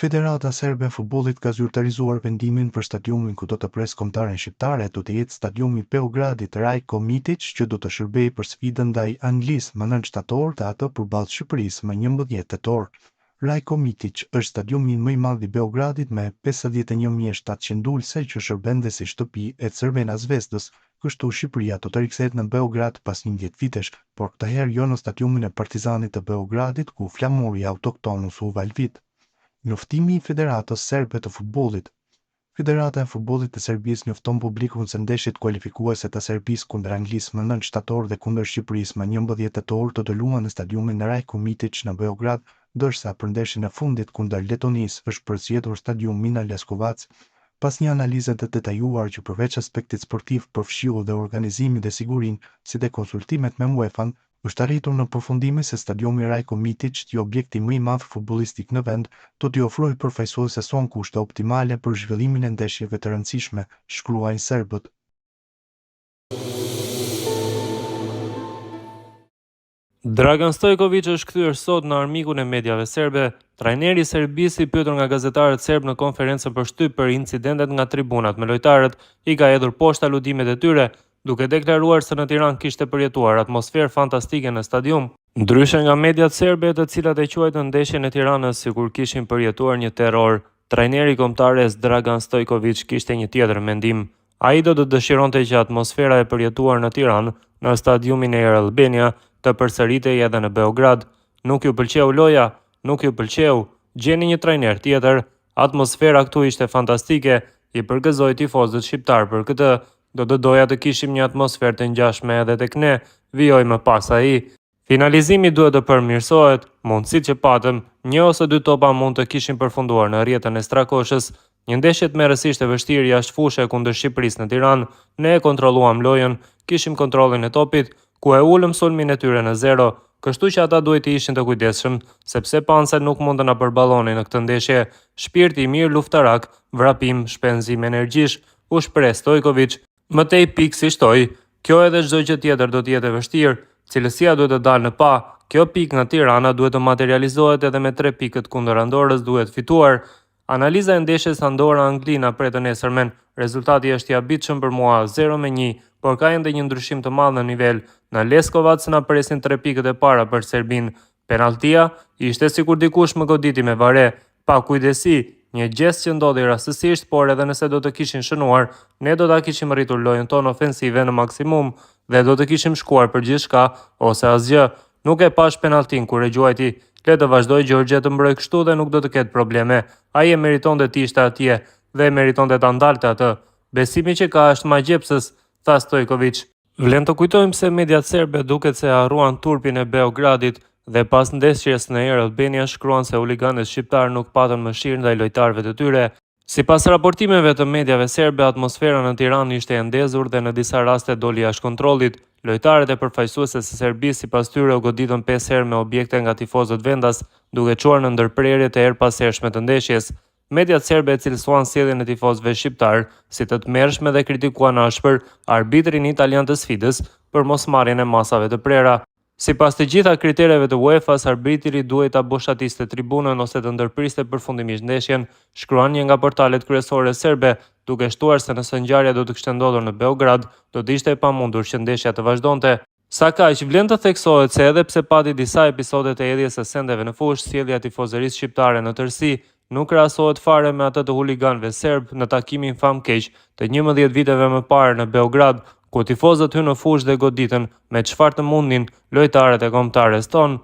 Federata Serbe e Futbollit ka zyrtarizuar vendimin për stadiumin ku do të presë kombëtaren shqiptare, do të jetë stadiumi Beogradit Rajko Mitić, që do të shërbejë për sfidën ndaj Anglisë më 9 shtator dhe atë përballë Shqipërisë më 11 tetor. Rajko Mitić është stadiumi më i madh i Beogradit me 51.700 ulëse që shërben dhe si shtëpi e Crvena Zvezdës, kështu Shqipëria do të rikthehet në Beograd pas 11 vitesh, por këtë herë jo në stadiumin e Partizanit të Beogradit ku flamuri autokton u thuva vit. Njoftimi i Federatës Serbe të Futbollit. Federata e Futbollit të Serbisë njofton publikun se ndeshjet kualifikuese të Serbisë kundër Anglisë më 9 shtator dhe kundër Shqipërisë më 11 tetor do të luhen në stadiumin Rajko Mitić në Beograd, ndërsa për ndeshjen e fundit kundër Letonisë është përzgjedhur stadiumi Mina Leskovac. Pas një analize të detajuar që përveç aspektit sportiv përfshiu dhe organizimin dhe sigurinë, si dhe konsultimet me UEFA-n, është arritur në përfundime se stadiumi Rajko Mitić, që objekti më i madh futbollistik në vend, do t'i ofrojë përfaqësuese son kushte optimale për zhvillimin e ndeshjeve të rëndësishme, shkruajnë serbët. Dragan Stojković është kthyer sot në armikun e mediave serbe. Trajneri i Serbisë, i pyetur nga gazetarët serb në konferencën për shtyp për incidentet nga tribunat me lojtarët, i ka hedhur poshtë aludimet e tyre, duke deklaruar se në Tiranë kishte përjetuar atmosferë fantastike në stadium. Ndryshe nga mediat serbe, të cilat e quajtën ndeshjen e Tiranës sikur kishin përjetuar një terror, trajneri kombëtares Dragan Stojković kishte një tjetër mendim. Ai do të dëshironte që atmosfera e përjetuar në Tiranë, në stadiumin Air Albania, të përsëritej edhe në Beograd. Nuk ju pëlqeu loja, nuk ju pëlqeu, gjeni një trajner tjetër, atmosfera këtu ishte fantastike, i përgëzoi tifozët shqiptar për këtë, do të doja të kishim një atmosferë të ngjashme edhe tek ne, vijoi më pas ai. Finalizimi duhet të përmirësohet, mundësitë që patëm, një ose dy topa mund të kishin përfunduar në rrjetën e Strakoshës. Një ndeshje tmerrësisht e vështirë jashtë fushë kundër Shqipërisë në Tiranë, ne e kontrolluam lojën, kishim kontrollin e topit, ku e ulëm sulmin e tyre në 0, kështu që ata duhet të ishin të kujdesshëm, sepse panë se nuk mund të na përballonin në këtë ndeshje. Shpirti i mirë luftarak, vrapim, shpenzim energjish, u shpreh Stojković. Më tej pikë si shtoi, kjo edhe çdo gjë tjetër do të jetë e vështirë, cilësia duhet të dalë në pa, kjo pikë nga Tirana duhet të materializohet edhe me 3 pikët kundër Andorrës duhet fituar. Analiza e ndeshjes Andorra-Angli na pret të nesërmen, rezultati është i habitshëm për mua 0-1, por ka ende një ndryshim të madh në nivel. Në Leskovac na presin 3 pikët e para për Serbin. Penaltia ishte sikur dikush më goditi me vare, pa kujdesi, një gjest që ndodhi rastësisht, por edhe nëse do të kishin shënuar, ne do ta kishim rritur lojën tonë ofensive në maksimum dhe do të kishim shkuar për gjithçka ose asgjë. Nuk e pash penaltin kur e gjuajti. Le të vazhdoj Gjorgje të mbroj kështu dhe nuk do të ketë probleme. Ai e meritonte të ishte atje dhe e meritonte ta ndalte atë. Besimi që ka është magjepsës, tha Stojković. Vlen të kujtojmë se mediat serbe duket se harruan turpin e Beogradit dhe pas ndeshjes në Air Albania shkruan se huliganët shqiptar nuk patën mëshirë ndaj lojtarëve të tyre. Sipas raportimeve të mediave serbe, atmosfera në Tiranë ishte e ndezur dhe në disa raste doli jashtë kontrollit. Lojtarët e përfaqësuesve së Serbisë sipas tyre u goditën 5 herë me objekte nga tifozët vendas, duke çuar në ndërprerje të erëpashershme të ndeshjes. Mediat serbe cilësuan sjelljen e tifozëve shqiptar si të tmerrshme dhe kritikuan ashpër arbitrin italian të sfidës për mosmarrjen e masave të prera. Sipas të gjitha kritereve të UEFA-s, arbitri duhet ta boshatiste tribunën ose të ndërpriste përfundimisht ndeshjen, shkruan një nga portalet kryesore serbe, duke shtuar se nëse ngjarja do të kishte ndodhur në Beograd, do të ishte e pamundur që ndeshja të vazhdonte. Sa kaq vlen të theksohet se edhe pse pati disa episode të hedhjes së sendeve në fushë, sjellja e tifozërisë shqiptare në tërësi nuk krahasohet fare me atë të huliganëve serb në takimin famkeq të 11 viteve më parë në Beograd, ku tifozët hyn në fushë dhe goditën me çfarë të mundin lojtarët e kombëtares tonë.